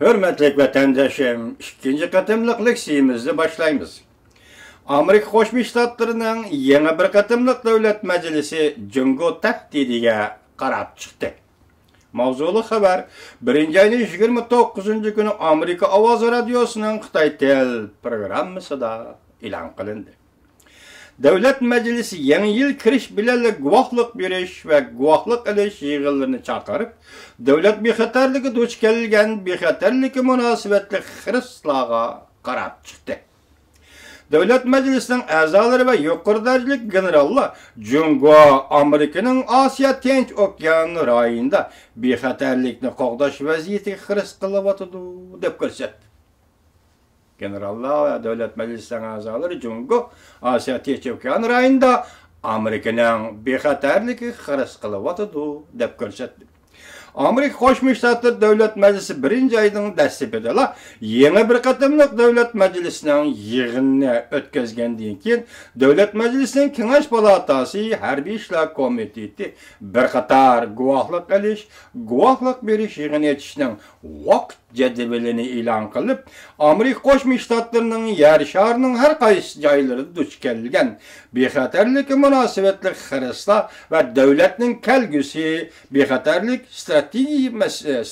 Hürmetlik vatandaşım, ikinci katımlık leksiyimizni başlaymiz. Amerika Qo'shma Shtatlarining yangi bir qatimliq davlat majlisi Jungo tahdidiga qarab chiqdi. Mavzuli xabar 1-oyning 29-kuni Amerika Ovozi radiosining Xitoy tel programmasida e'lon qilindi. Davlat majlisi yangi yil kirish bilan guvohlik berish va guvohlik ilish yig'inlarini chaqirib, davlat bexatarligi duch kelgan bexatarligi munosabatli xiristlarga qarab chiqdi. Davlat majlisining a'zolari va yuqori darajali generallar Jungo Amerikaning Osiyo Tinch okeani rayonida bexatarlikni qo'g'dash vaziyatiga xirist qilyotidi deb ko'rsatdi. Generallar va davlat majlisining a'zolari Jungo Osiyo Tinch okeani rayonida Amerikaning bexatarligi xirist qilyotidi deb ko'rsatdi. Amerika Qo'shma Shtatlar Davlat Majlisi 1-oyning dastlabida yangi bir qatimliq davlat majlisining yig'inini o'tkazgandan keyin davlat majlisining Kengash palatasi harbiy ishlar komiteti bir qator guvohlik berish yig'ini etishning vaqt jadvalini e'lon qilib, Amerika Qo'shma Shtatlarining yer sharining har qaysi joylarida duch kelgan bexatarlik munosabatli xiristlar va davlatning kelgusi bexatarlik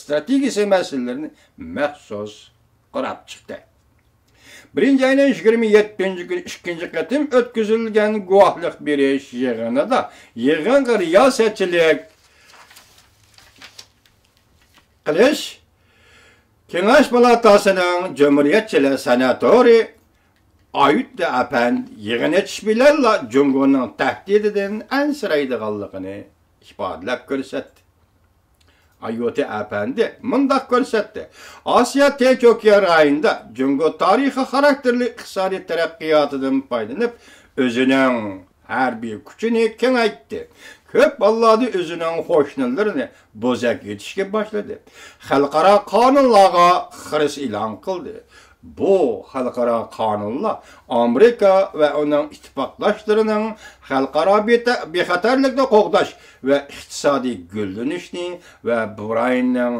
strategiyasi masalalarini maxsus qarab chiqdi. 1-oyning 27-kuni ikkinchi qatim o'tkazilgan guvohlik berish yig'inida yig'inga riyosatchilik qilish Kengash palatasining Cumhuriyetçiler senatori Ayut Apand yig'in etish bilan Jungoning tahdididan ansiraydiganligini ifodalab ko'rsatdi. Ayut Apandi mundaq ko'rsatdi. Osiyo Tinch okeani rayonida Jungo tarixi xarakterli iqtisodiy taraqqiyotidan foydalanib, o'zining harbiy kuchini kengaytdi. Ko'p ballarni o'zining qo'shnilarini bo'zak etishga boshladi. Xalqaro qonunlarga xiris e'lon qildi. Bu xalqaro qonunlar Amerika va uning ittifoqdoshlarining xalqaro bexatarlikni qo'g'dash va iqtisodiy gullanishni va Burayning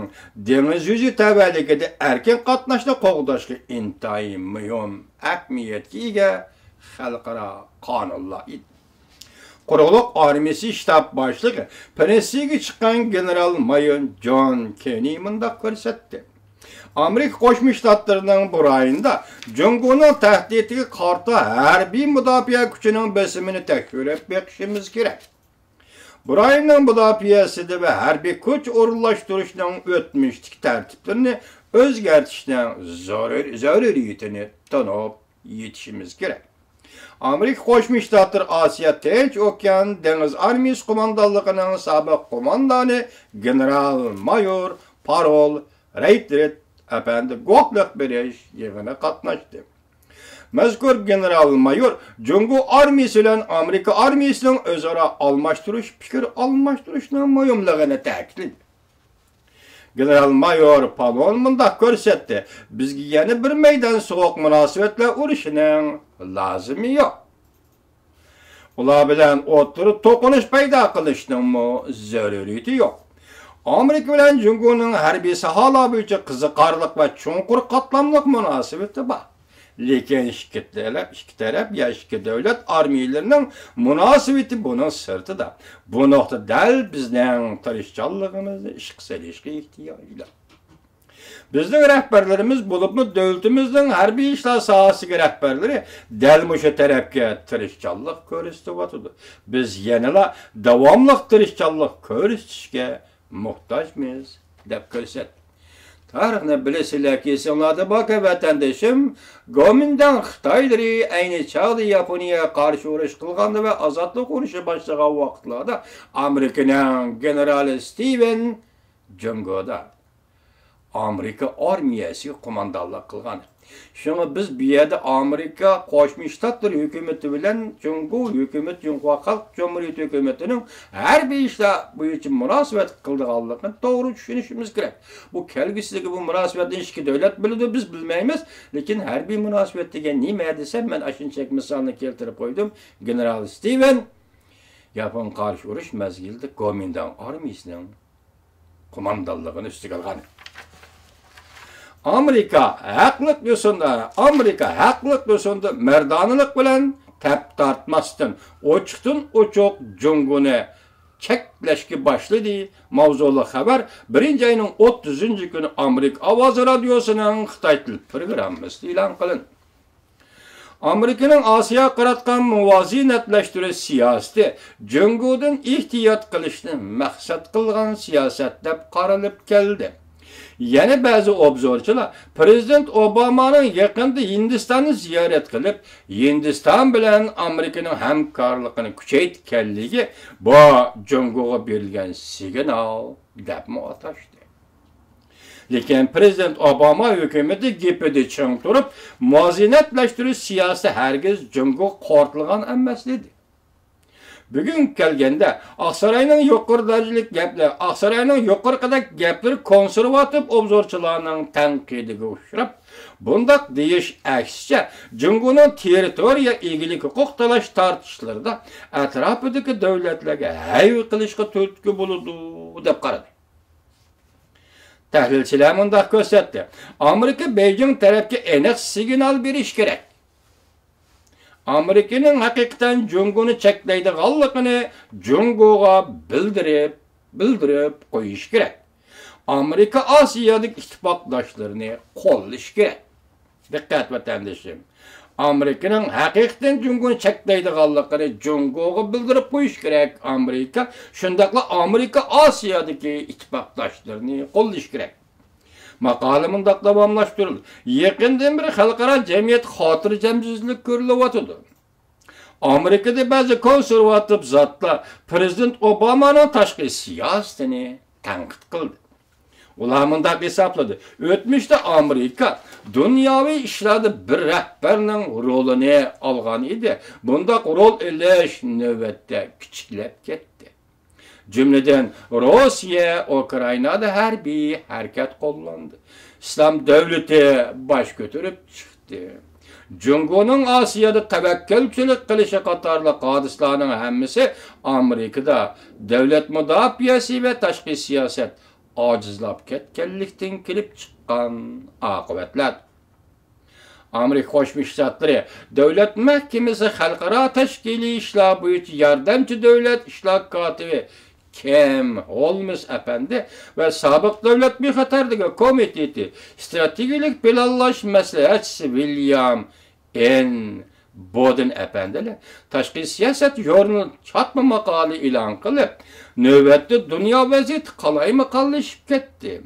dengiz yuzi tavalligida erkin qatnashni qo'g'dashga intayin muhim ahamiyatga ega xalqaro qonunlar. Quruqliq armiyasi shtab boshlig'i Pensiyaga chiqqan general-mayor John Kenny mundaq ko'rsatdi. Amerika Qo'shma Shtatlarining bu rayonida Jungoning tahdidiga qarshi harbiy mudofaa kuchining bosimini tekshirib beqishimiz kerak. Bu rayonning mudofaasida va harbiy kuch o'rinlashtirishning o'tmishlik tartiblarini o'zgartirishning zaruriyatini tanib yetishimiz kerak. Amerika Qo'shma Shtatlar Osiyo Tinch okeani dengiz armiyasi qo'mondonligining sobiq qo'mondoni general-mayor Parol Reitred apandi guvohlik berish yig'inida qatnashdi. Mazkur general-mayor Jungo armiyasi bilan Amerika armiyasining o'zaro fikr almashtirishning muhimligini ta'kidladi. General-mayor Parol mundaq ko'rsatdi. Bizga yana bir maydon so'q munosabatlar urushining lazimi yo'q. Ular bilan o'tirib to'qinish paydo qilishning zaruriyati yo'q. Amerika bilan Jungoning harbiy sohalar bo'yicha qiziqarli va chunqur qatlamli munosabati bor. Lekin ikki taraf ya ikki davlat armiyalarining munosabati buning sirtida. Bu nuqta dal bizning tirishchanligimizni ishga solishga ehtiyojli. Bizning rahbarlarimiz bo'libmi davlatimizning harbiy ishlar sohasiga rahbarlari dal mushu tarafga tirishchanlik ko'rsatyapti. Biz yanada davomli tirishchanlik ko'rsatishga muhtojmiz deb ko'rsatdi. Tarixni bilasizlarki, sizlarda baka vatandoshim Gomindan Xitoylari ayni chog'da Yaponiyaga qarshi urush qilganda va ozodlik urushi boshlagan vaqtlarda Amerikaning generali Steven Jungoda Amerika armiyasiga qo'mondonlik qilgan. Shunga biz bu yerda Amerika Qo'shma Shtatlar hukumati bilan Jungo hukumat Jungo Xalq Jumhuriyati hukumatining harbiy ishlar bo'yicha munosabat qilganligini to'g'ri tushunishimiz kerak. Bu kelgusidagi bu munosabatni ikki davlat biladi, biz bilmaymiz, lekin harbiy munosabat degan nima desam, men ashunchalik misolni keltirib qo'ydim. General Steven Yapon qarshi urush mazgilida Gomindan armiyasining qo'mondonligini ustiga olgan. Amerika haqliq yo'sinda mardonlik bilan tap tortmasdan ochiqdan-ochiq Junguni cheklashga boshladi. Mavzuli xabar 1-oyning 30-kuni Amerika Ovoz radiosining Xitoy til programmasida e'lon qilindi. Amerikaning Osiyoga qaratgan muvozanatlashtirish siyosati Jungodan ehtiyot qilishni maqsad qilgan siyosat deb qaralib keldi. Yana ba'zi obzorchilar Prezident Obamaning yaqinda Hindistonni ziyorat qilib, Hindiston bilan Amerikaning hamkorligini kuchaytirganligi bu Jungoga berilgan signal deb atashdi. Lekin Prezident Obama hukumati gapida ching turib, muvozanatlashtirish siyosati hargiz Jungo qortilgan emas dedi. Bugun kelganda Aqsaroyning yuqori darajalik gaplar, Aqsaroyning yuqoridagi gaplar konservativ obzorchilarning tanqidiga uchrab, bundaq deyish aksicha Jungoning territoriya egilik huquq talash tortishlarida atrofidagi davlatlarga hayv qilishga turtki bo'ladi deb qaradi. Tahlilchilar bundaq ko'rsatdi. Amerika Beijing tarafga aniq signal berish kerak. Amerikaning haqiqatan Jungoni cheklaydiganligini Jungoga bildirib qo'yish kerak. Amerika Osiyodagi ittifoqdoshlarini qo'llash kerak. Diqqat vatandoshim. Amerikaning haqiqatan Jungoni cheklaydiganligini Jungoga bildirib qo'yish kerak. Shundaqla Amerika Osiyodagi ittifoqdoshlarini qo'llash kerak. Maqola mundaq davomlashtirildi. Yaqindan beri xalqaro jamiyat xotirjamsizlik ko'rilyotdi. Amerikada ba'zi konservativ zotlar Prezident Obamaning tashqi siyosatini tanqid qildi. Ular mundaq hisobladi. O'tmishda Amerika dunyoviy ishlarda bir rahbarning rolini olgan edi. Bundaq rol elish navbatda kichiklab ketdi. Cümleden Rossiya, Ukraynada harbiy harakat qo'llandi. İslam devleti baş götürüp chiqdi. Jungoning Osiyoda tavakkalchilik qilishi qatorli hodislarning hammasi Amerikada davlat mudofaasi va tashqi siyosat ojizlab ketganlikdan kelib chiqqan oqibatlar. Amerika Qo'shma Shtatlari Davlat Mahkamasi xalqaro tashkiliy ishlar bo'yicha yordamchi davlat ishlar kotibi Kem Holmes efendi ve Sabık Devlet Bexatarligi Komiteti Strategik planlash maslahatchisi William N. Boden efendiler tashqi siyosat jurnal chatma maqola e'lon qilib, navbatda dunyo vaziyati qalaymi-qalashib ketdi.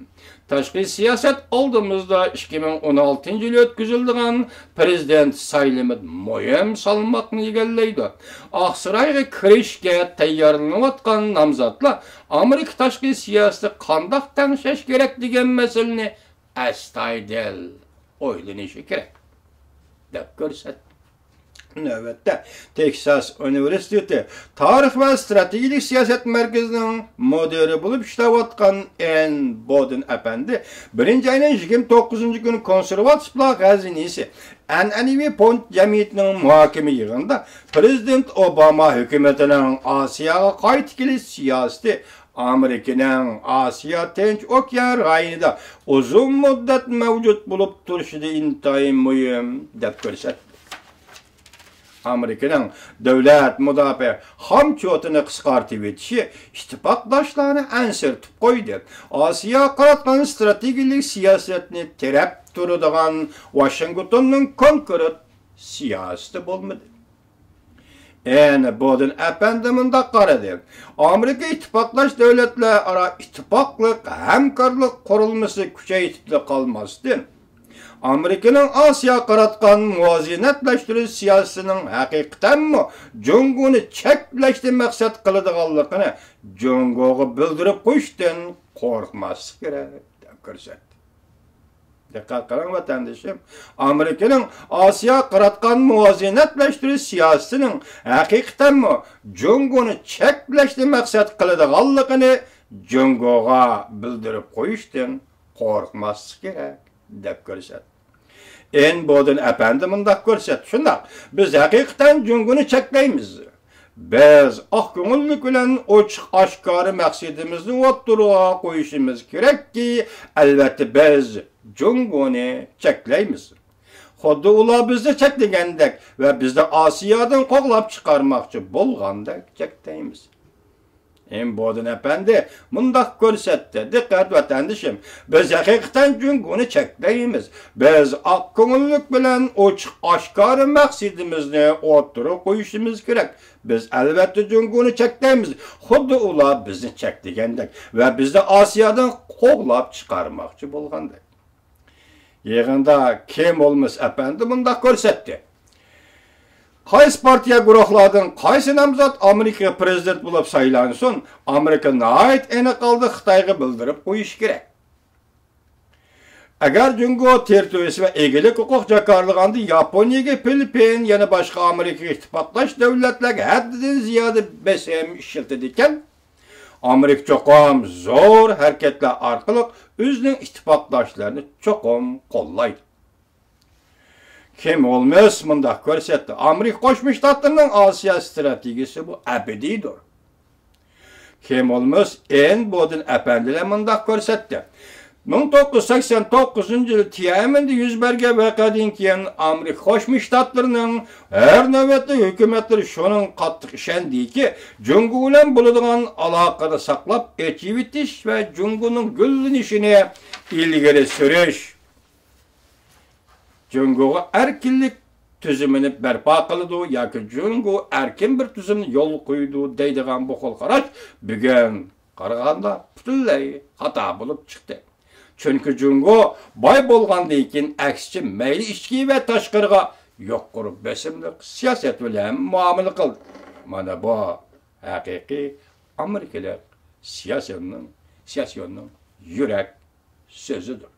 Tashqi siyosat oldimizda 2016-yil o'tkazilgan prezident saylimi muhim salmoqni egallaydi. Aqsaroyga kirishga tayyorlanayotgan nomzodlar Amerika tashqi siyosati qandoq tangshash kerak degan masalani astoydil o'ylanishi kerak deb ko'rsatdi. Növbətdə Texas Universiteti Tarix və Strategik Siyasət Mərkəzinin müdiri olub işləyətqan N. Boden əpəndi 1-ayının 29-cu günü konservativlar xəzinəsi ənənəvi fond cəmiyyətinin mühakimə yığında Prezident Obama hökumətinin Asiyaga qayıtkili siyasəti Amerika'nın Asiya Tinch Okean rayonida uzun müddət mövcud olub turuşu intayın mühim deb ko'rsatdi. Amerika'nın devlet müdafaa hamçotunu qisqartib etishi ittifoqdoshlarni ansirtib qo'ydi. Osiyo qaratgan strategik siyosatni terab turadigan Washingtonning konkret siyosati bo'lmadi. Boden efendi mundaq qaradi. Amerika ittifoqdosh davlatlar aro ittifoqlik hamkorlik qurilmasi kuchaytirib qolmasdan Amerika'nın Asiya qaratgan muvozanatlashtirish siyosatining haqiqatanmi Jungoni cheklashni maqsad qiladiganligini Jungoga bildirib qo'yishdan qo'rqmaslik kerak deb ko'rsatdi. Diqqat qiling vatandoshim, Amerika'nın Asiya qaratgan muvozanatlashtirish siyosatining haqiqatanmi Jungoni cheklashni maqsad qiladiganligini Jungoga bildirib qo'yishdan qo'rqmaslik kerak deb ko'rsatdi. En Boden efendi mundaq ko'rsatdi. Shundaq, biz haqiqatan Jungoni cheklaymiz. biz ak ko'ngillik bilan ochiq oshkora maqsadimizni o'ttirib qo'yishimiz kerakki, albatta biz Jungoni cheklaymiz. Xuddi ular bizni cheklagandek va bizni Osiyodan qo'g'lab chiqarmoqchi bo'lgandek cheklaymiz. Bodin efendi mundaq ko'rsatdi. Diqqat vatandishim, biz haqiqatan Jungoni cheklaymiz. Biz ak ko'ngillik bilan ochiq oshkora maqsadimizni o'ttirib qo'yishimiz kerak. Biz albatta Jungoni cheklaymiz. Xuddi ular bizni cheklagandek va bizni Osiyodan qo'g'lab chiqarmoqchi bo'lgandek. Yig'inda kim olmas efendi mundaq ko'rsatdi. Qaysi partiya guruhlardan qaysi nomzod Amerika prezident bo'lib saylansin, Amerika nihoyat aniq holda Xitoyga bildirib qo'yish kerak. Agar Jungo territoriyasi va egilik huquq jakarliganda Yaponiyaga, Filippin yana boshqa Amerika ittifoqdosh davlatlarga haddidan ziyoda besim ishlatadi ekan, Amerika cho'qim zo'r harakatlar orqali o'zining ittifoqdoshlarini cho'qim qo'llaydi. Kim olmaz mundaq ko'rsatdi. Amerika Qo'shma Shtatlarining Osiyo strategiyasi bu abadiydir. Kim olmaz Bodin apandilar mundaq ko'rsatdi. 1989-yil Tiananmen'da yuz bergan voqeadan keyin Amerika Qo'shma Shtatlarining har navbatda hukumatlari shuning qattiq ishondiki, Jungo bilan bo'ladigan aloqani saqlab etish va Jungoning gullanishini ilgari surish, Jungo'ga erkinlik tuzumini barpo qildi yoki Jungo erkin bir tuzumni yo'l qo'ydi deydigan bu xil qarash bugun qaraganda butunlay xato bo'lib chiqdi. Chunki Jungo boy bo'lgandan keyin aksicha mayli ichki va tashqariga yo'q qurib besimlik siyosat bilan muomala qildi. Mana bu haqiqiy Amerikalik siyosatning yurak so'zidir.